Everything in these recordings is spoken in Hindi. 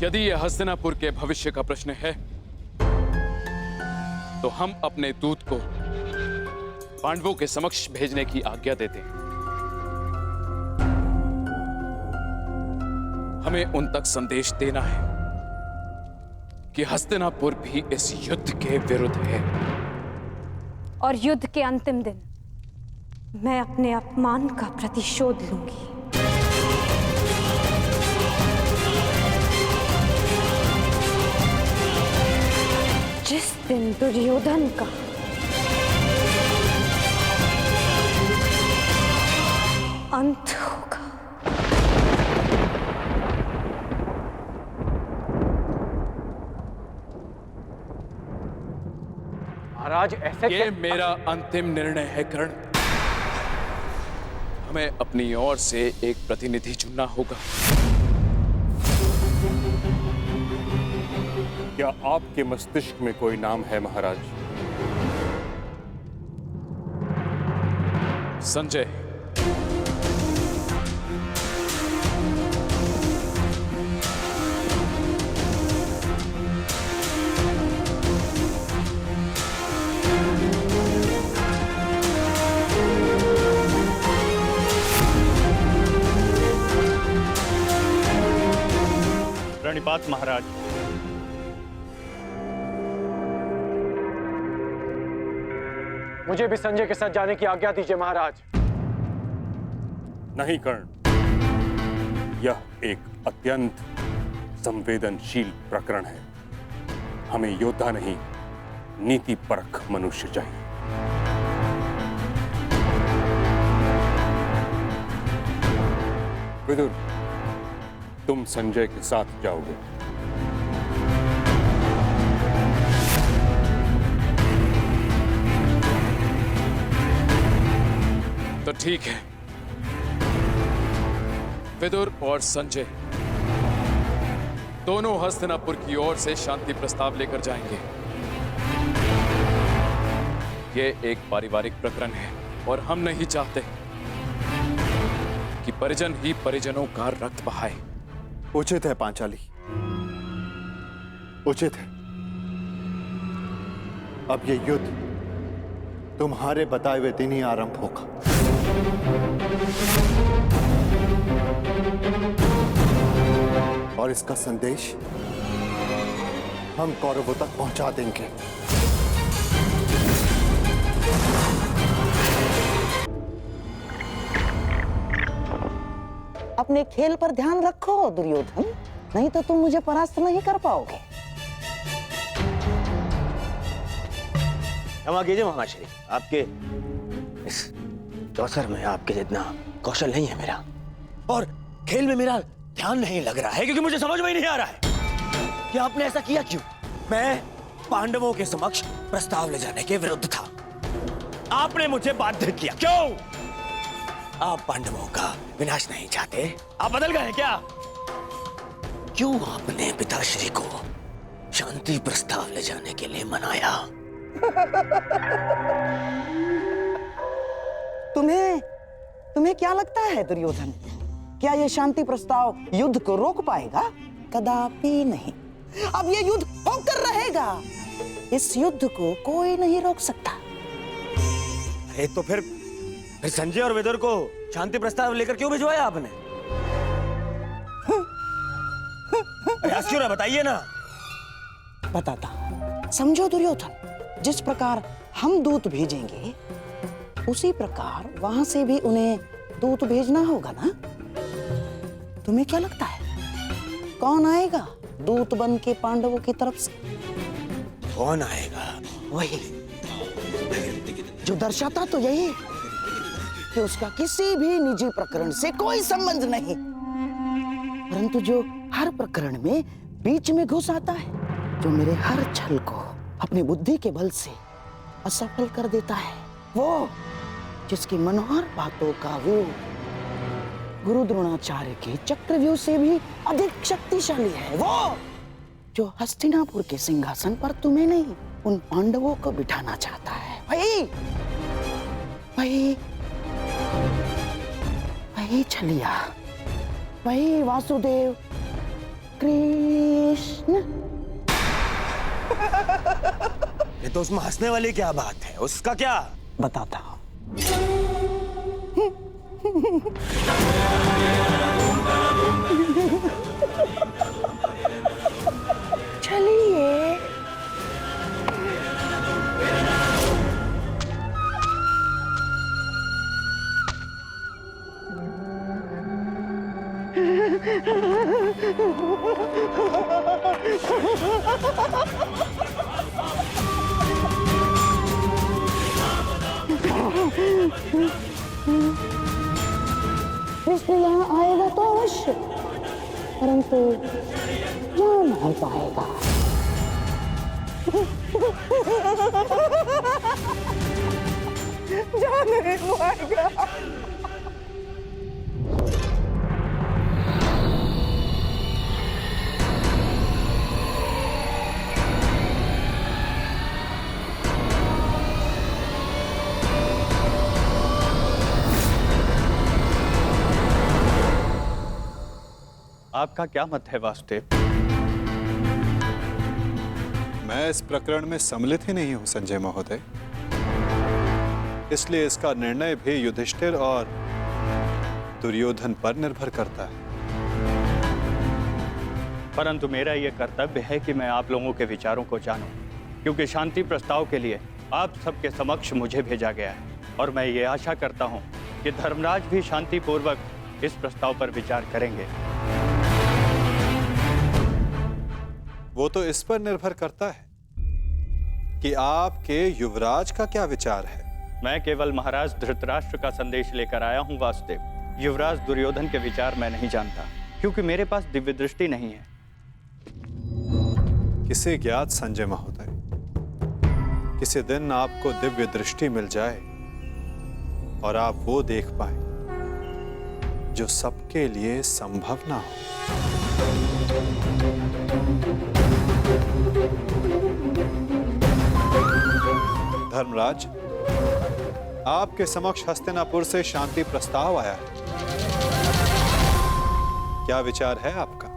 यदि यह हस्तिनापुर के भविष्य का प्रश्न है तो हम अपने दूत को पांडवों के समक्ष भेजने की आज्ञा देते हैं। हमें उन तक संदेश देना है कि हस्तिनापुर भी इस युद्ध के विरुद्ध है। और युद्ध के अंतिम दिन मैं अपने अपमान का प्रतिशोध लूंगी। जिस दिन दुर्योधन का अंत होगा। महाराज ऐसे ये मेरा अंतिम निर्णय है कर्ण। हमें अपनी ओर से एक प्रतिनिधि चुनना होगा। क्या आपके मस्तिष्क में कोई नाम है महाराज? संजय। प्रणिपात महाराज। मुझे भी संजय के साथ जाने की आज्ञा दीजिए महाराज। नहीं कर्ण, यह एक अत्यंत संवेदनशील प्रकरण है। हमें योद्धा नहीं, नीतिपरक मनुष्य चाहिए। विदुर, तुम संजय के साथ जाओगे। तो ठीक है, विदुर और संजय दोनों हस्तिनापुर की ओर से शांति प्रस्ताव लेकर जाएंगे। यह एक पारिवारिक प्रकरण है और हम नहीं चाहते कि परिजन ही परिजनों का रक्त बहाए। उचित है पांचाली, उचित है। अब ये युद्ध तुम्हारे बताए हुए दिन ही आरंभ होगा। और इसका संदेश हम कौरवों तक पहुंचा देंगे। अपने खेल पर ध्यान रखो दुर्योधन, नहीं तो तुम मुझे परास्त नहीं कर पाओगे। क्षमा कीजिए महाश्री, आपके इस अवसर में आपके जितना कौशल नहीं है मेरा, और खेल में मेरा ध्यान नहीं लग रहा है, क्योंकि मुझे समझ में ही नहीं आ रहा है कि आपने ऐसा किया क्यों। मैं पांडवों के समक्ष प्रस्ताव ले जाने के विरुद्ध था, आपने मुझे बाध्य किया। क्यों? आप पांडवों का विनाश नहीं चाहते? आप बदल गए क्या? क्यों आपने पिताश्री को शांति प्रस्ताव ले जाने के लिए मनाया? तुम्हें क्या लगता है दुर्योधन, क्या यह शांति प्रस्ताव युद्ध को रोक पाएगा? कदापि नहीं। अब यह युद्ध होकर रहेगा। इस युद्ध को कोई नहीं रोक सकता। अरे तो फिर संजय और विदुर को शांति प्रस्ताव लेकर क्यों भिजवाया आपने? प्रयास क्यों ना, बताइए ना। बताता। समझो दुर्योधन, जिस प्रकार हम दूत भेजेंगे उसी प्रकार वहां से भी उन्हें दूत भेजना होगा ना। तुम्हें क्या लगता है कौन आएगा दूत बन के पांडवों की तरफ से? कौन आएगा? वही जो दर्शाता तो यही कि उसका किसी भी निजी प्रकरण से कोई संबंध नहीं, परंतु जो हर प्रकरण में बीच में घुस आता है, जो मेरे हर छल को अपनी बुद्धि के बल से असफल कर देता है, वो जिसकी मनोहर बातों का व्यू गुरु द्रोणाचार्य के चक्रव्यूह से भी अधिक शक्तिशाली है, वो जो हस्तिनापुर के सिंहासन पर तुम्हें नहीं उन पांडवों को बिठाना चाहता है। वही छलिया, वही वासुदेव कृष्ण। कृष्ण। ये तो उसमें हंसने वाली क्या बात है, उसका क्या? बताता हूं। चलिए। कृष्ण यहाँ आएगा तो अवश्य, परंतु जा नहीं पाएगा। जा नहीं पाएगा। आपका क्या मत है वासुदेव? मैं इस प्रकरण में सम्मिलित ही नहीं हूं संजय महोदय, इसलिए इसका निर्णय भी युधिष्ठिर और दुर्योधन पर निर्भर करता है। परंतु मेरा यह कर्तव्य है कि मैं आप लोगों के विचारों को जानूं, क्योंकि शांति प्रस्ताव के लिए आप सबके समक्ष मुझे भेजा गया है और मैं ये आशा करता हूं कि धर्मराज भी शांतिपूर्वक इस प्रस्ताव पर विचार करेंगे। वो तो इस पर निर्भर करता है कि आपके युवराज का क्या विचार है। मैं केवल महाराज धृतराष्ट्र का संदेश लेकर आया हूं वासुदेव। युवराज दुर्योधन के विचार मैं नहीं जानता, क्योंकि मेरे पास दिव्य दृष्टि नहीं है। किसे ज्ञात संजय महोदय, किसी दिन आपको दिव्य दृष्टि मिल जाए और आप वो देख पाए जो सबके लिए संभव ना हो। धर्मराज, आपके समक्ष हस्तिनापुर से शांति प्रस्ताव आया है। क्या विचार है आपका?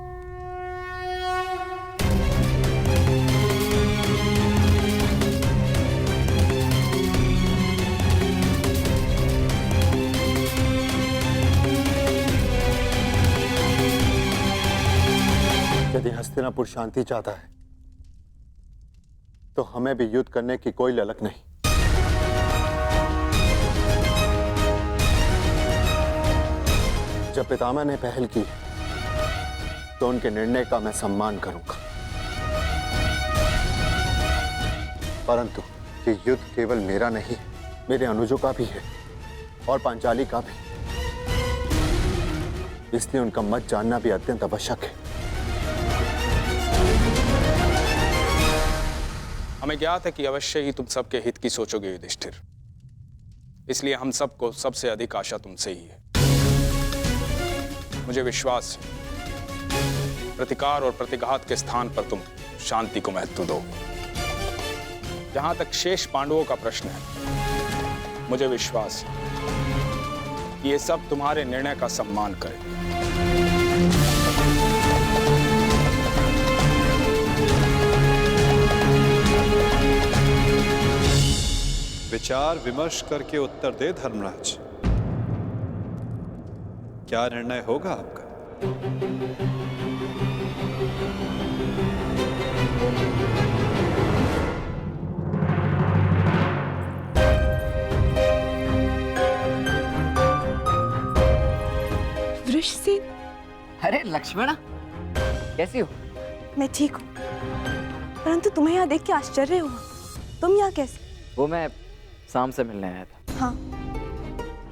यदि हस्तिनापुर शांति चाहता है तो हमें भी युद्ध करने की कोई ललक नहीं। जब पितामह ने पहल की तो उनके निर्णय का मैं सम्मान करूंगा, परंतु ये युद्ध केवल मेरा नहीं, मेरे अनुजों का भी है और पांचाली का भी। इसलिए उनका मत जानना भी अत्यंत आवश्यक है। हमें ज्ञात है कि अवश्य ही तुम सबके हित की सोचोगे युधिष्ठिर, इसलिए हम सबको सबसे अधिक आशा तुमसे ही है। मुझे विश्वास है प्रतिकार और प्रतिघात के स्थान पर तुम शांति को महत्व दो। जहां तक शेष पांडवों का प्रश्न है, मुझे विश्वास है कि ये सब तुम्हारे निर्णय का सम्मान करें। विचार विमर्श करके उत्तर दे धर्मराज, क्या निर्णय होगा आपका? वृषसेन। अरे लक्ष्मणा, कैसी हो? मैं ठीक हूँ, परंतु तुम्हें यहाँ देख के आश्चर्य हुआ। तुम यहाँ कैसे? वो मैं शाम से मिलने आया था। हाँ,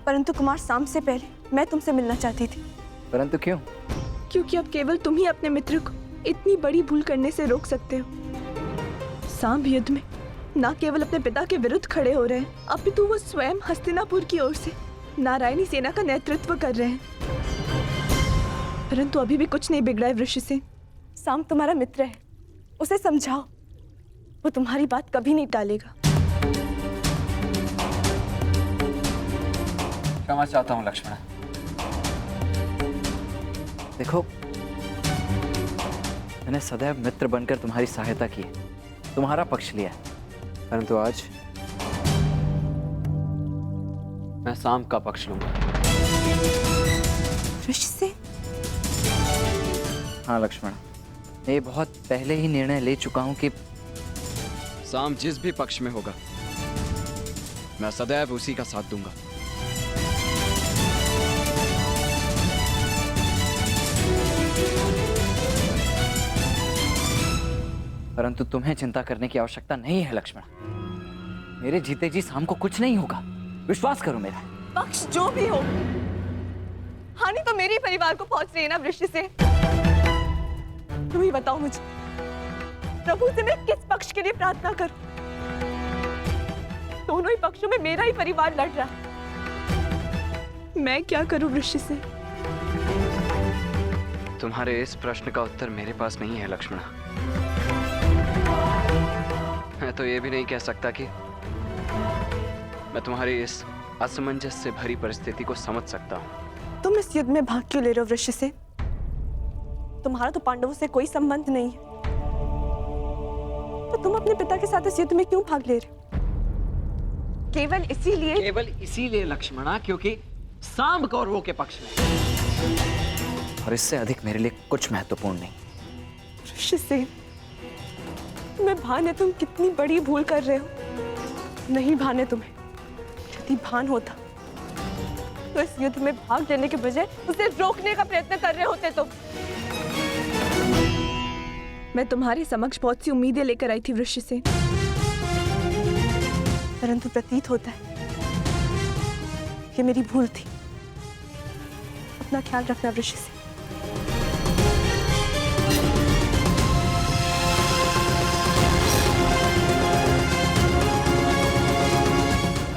परंतु कुमार शाम से पहले मैं तुमसे मिलना चाहती थी। परंतु क्यों? क्योंकि अब केवल तुम ही अपने मित्र को इतनी बड़ी भूल करने से रोक सकते हो। सांब युद्ध में न केवल अपने पिता के विरुद्ध खड़े हो रहे हैं, अपितु वो स्वयं हस्तिनापुर की ओर से नारायणी सेना का नेतृत्व कर रहे हैं। परंतु अभी भी कुछ नहीं बिगड़ा है वृषसेन। सांब तुम्हारा मित्र है, उसे समझाओ, वो तुम्हारी बात कभी नहीं टालेगा। क्षमा चाहता हूँ लक्ष्मण। देखो, मैंने सदैव मित्र बनकर तुम्हारी सहायता की है, तुम्हारा पक्ष लिया है, परंतु आज मैं साम का पक्ष लूंगा। ऋषिसेन, हाँ लक्ष्मण, मैं ये बहुत पहले ही निर्णय ले चुका हूं कि साम जिस भी पक्ष में होगा मैं सदैव उसी का साथ दूंगा। परंतु तुम्हें चिंता करने की आवश्यकता नहीं है लक्ष्मण। मेरे जीते जी शाम को कुछ नहीं होगा, विश्वास करो मेरा। पक्ष जो भी हो, हानि तो मेरे परिवार को पहुंच रही है ना ऋषिसेन। तुम ही बताओ मुझे, प्रभु से मैं किस पक्ष के लिए प्रार्थना करूं? दोनों ही पक्षों में मेरा ही परिवार लड़ रहा है। मैं क्या करूं ऋषिसेन? तुम्हारे इस प्रश्न का उत्तर मेरे पास नहीं है लक्ष्मण। मैं तो ये भी नहीं कह सकता कि मैं तुम्हारी इस असमंजस से भरी परिस्थिति को समझ सकता हूँ। तुम इस युद्ध में भाग क्यों ले रहे हो ऋषिसेन? तुम्हारा तो पांडवों से कोई संबंध नहीं है, तो तुम अपने पिता के साथ इस युद्ध में क्यों भाग ले रहे हो? केवल इसीलिए लक्ष्मणा, क्योंकि साम कौरवों के पक्ष में, और इससे अधिक मेरे लिए कुछ महत्वपूर्ण नहीं। ऋषिसेन, मैं भान है तुम कितनी बड़ी भूल कर रहे हो। नहीं भान है तुम्हें, यदि भान होता तो इस युद्ध में भाग लेने के बजाय उसे रोकने का प्रयत्न कर रहे होते। तो मैं तुम्हारे समक्ष बहुत सी उम्मीदें लेकर आई थी ऋषिसेन, परंतु प्रतीत होता है कि मेरी भूल थी। अपना ख्याल रखना ऋषिसेन।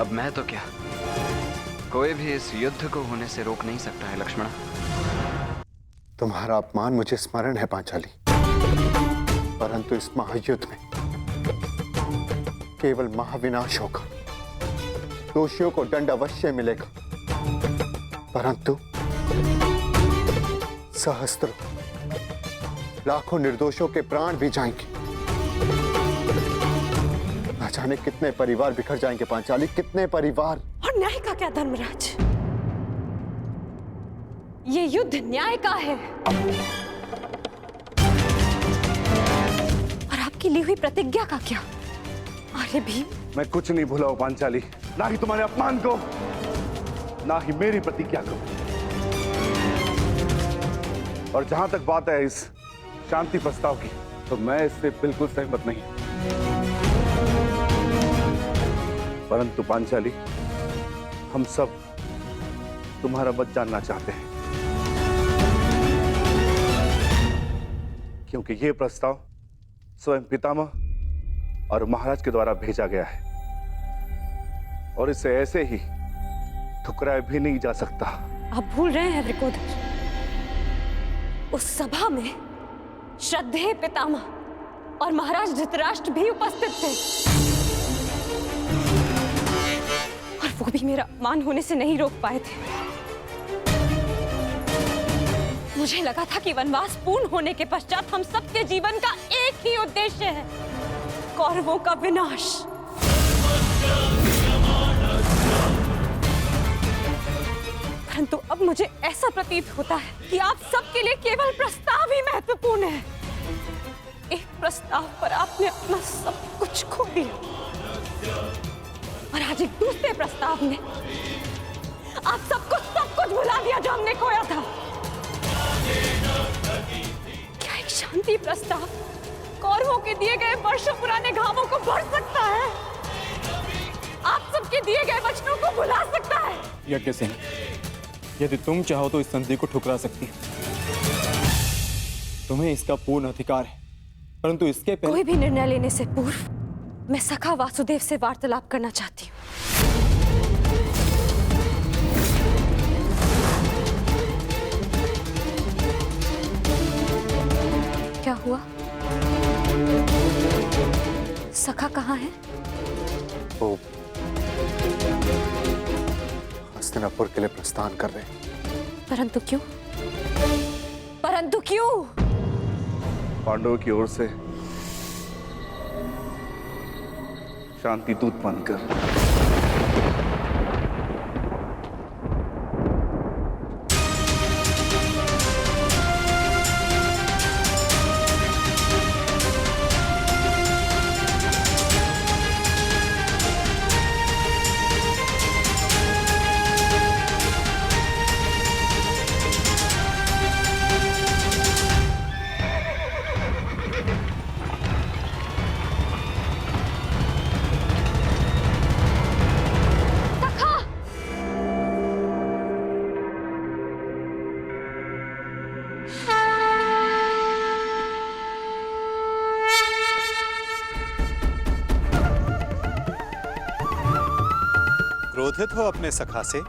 अब मैं तो क्या, कोई भी इस युद्ध को होने से रोक नहीं सकता है लक्ष्मण। तुम्हारा अपमान मुझे स्मरण है पांचाली, परंतु इस महायुद्ध में केवल महाविनाश होगा। दोषियों को दंड अवश्य मिलेगा, परंतु सहस्त्रों लाखों निर्दोषों के प्राण भी जाएंगे। न जाने कितने परिवार बिखर जाएंगे पांचाली, कितने परिवार। और न्याय का क्या धर्मराज? ये युद्ध न्याय का है, और आपकी ली हुई प्रतिज्ञा का क्या? अरे भीम, मैं कुछ नहीं भूला हूं पांचाली, ना ही तुम्हारे अपमान को, ना ही मेरी प्रतिज्ञा को। और जहां तक बात है इस शांति प्रस्ताव की, तो मैं इससे बिल्कुल सहमत नहीं। परंतु पांचाली, हम सब तुम्हारा मत जानना चाहते हैं, क्योंकि यह प्रस्ताव स्वयं पितामह और महाराज के द्वारा भेजा गया है, और इसे ऐसे ही ठुकराया भी नहीं जा सकता। आप भूल रहे हैं वृकोदर, उस सभा में श्रद्धेय पितामह और महाराज धृतराष्ट्र भी उपस्थित थे, और वो भी मेरा अपमान होने से नहीं रोक पाए थे। मुझे लगा था कि वनवास पूर्ण होने के पश्चात हम सबके जीवन का एक ही उद्देश्य है, कौरवों का विनाश। परंतु अब मुझे ऐसा प्रतीत होता है कि आप सबके लिए केवल प्रस्ताव ही महत्वपूर्ण है। एक प्रस्ताव पर आपने अपना सब कुछ खो दिया, और आज एक दूसरे प्रस्ताव में आप सब कुछ भुला दिया जो हमने खोया था। क्या एक शांति प्रस्ताव कौरवों के दिए गए वर्षों पुराने घावों को भर सकता है? आप सबके दिए गए वचनों को भुला सकता है? यज्ञसेन, यदि तुम चाहो तो इस संधि को ठुकरा सकती हो। तुम्हें इसका पूर्ण अधिकार है, परंतु इसके पहले कोई भी निर्णय लेने से पूर्व मैं सखा वासुदेव से वार्तालाप करना चाहती हूँ। क्या हुआ? सखा कहाँ है? वो हस्तिनापुर के लिए प्रस्थान कर रहे हैं। परंतु क्यों? परंतु क्यों? पांडवों की ओर से शांति दूत बनकर। क्रोधित हो अपने सखा से?